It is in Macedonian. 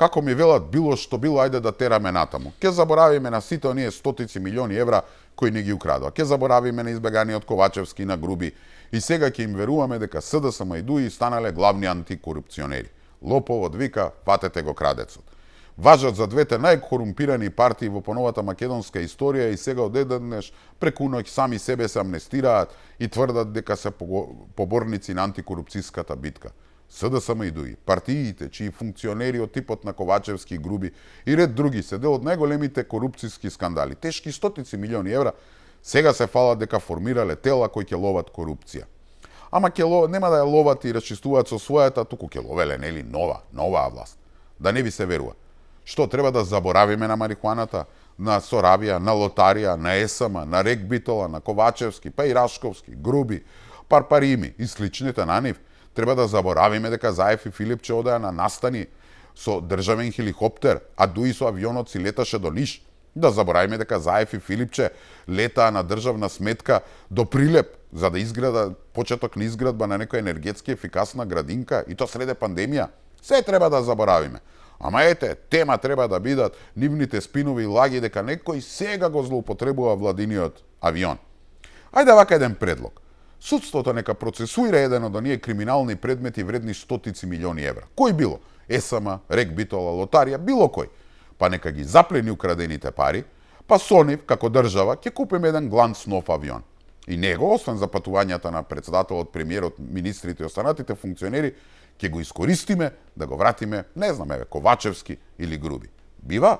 како ми велат било што било, ајде да тераме натаму. Ке заборавиме на сите оние стотици милиони евра кои ни ги украдоа. Ке заборавиме на избеганиот Ковачевски и на Груби. И сега ќе им веруваме дека СДСМ и ДУИ станале главни антикорупционери. Лоповот вика, патете го крадецот. Важат за двете најкорумпирани партии во поновата македонска историја и сега одеднаш преку ноќ сами себе се амнестираат и тврдат дека се поборници на антикорупцијската битка. СДСМ и ДУИ, партиите чии функционери од типот на Ковачевски и Груби и ред други се дел од најголемите корупцијски скандали, тешки стотици милиони евра, сега се фалат дека формирале тела кои ќе ловат корупција. Ама нема да ја ловат и расчистуваат со својата, туку ќе ловеле, нели, нова власт. Да не ви се верува. Што, треба да заборавиме на марихуаната, на Соравија, на Лотарија, на ЕСМ, на Рек Битола, на Ковачевски, па и Рашковски, Груби, Парпарими и сличните на нив? Треба да заборавиме дека Заев и Филипче одеа на настани со државен хеликоптер, а ДУИ со авионот си леташе до Ниш? Да заборавиме дека Заев и Филипче летаа на државна сметка до Прилеп за да изграда почеток на изградба на некоја енергетски ефикасна градинка и то среде пандемија? Се треба да заборавиме. Ама ете, тема треба да бидат нивните спинови и лаги дека некој сега го злоупотребува владиниот авион. Ајде вака еден предлог. Судството нека процесуира еден од оние криминални предмети вредни стотици милиони евра. Кој било? ЕСМ, Рек Битола, Лотарија, било кој. Па нека ги заплени украдените пари, па со нив, како држава, ќе купиме еден гланц нов авион. И него, освен за патувањата на председателот, премиерот, министрите и останатите функционери, ќе го искористиме да го вратиме, не знам, Ковачевски или Груби. Бива?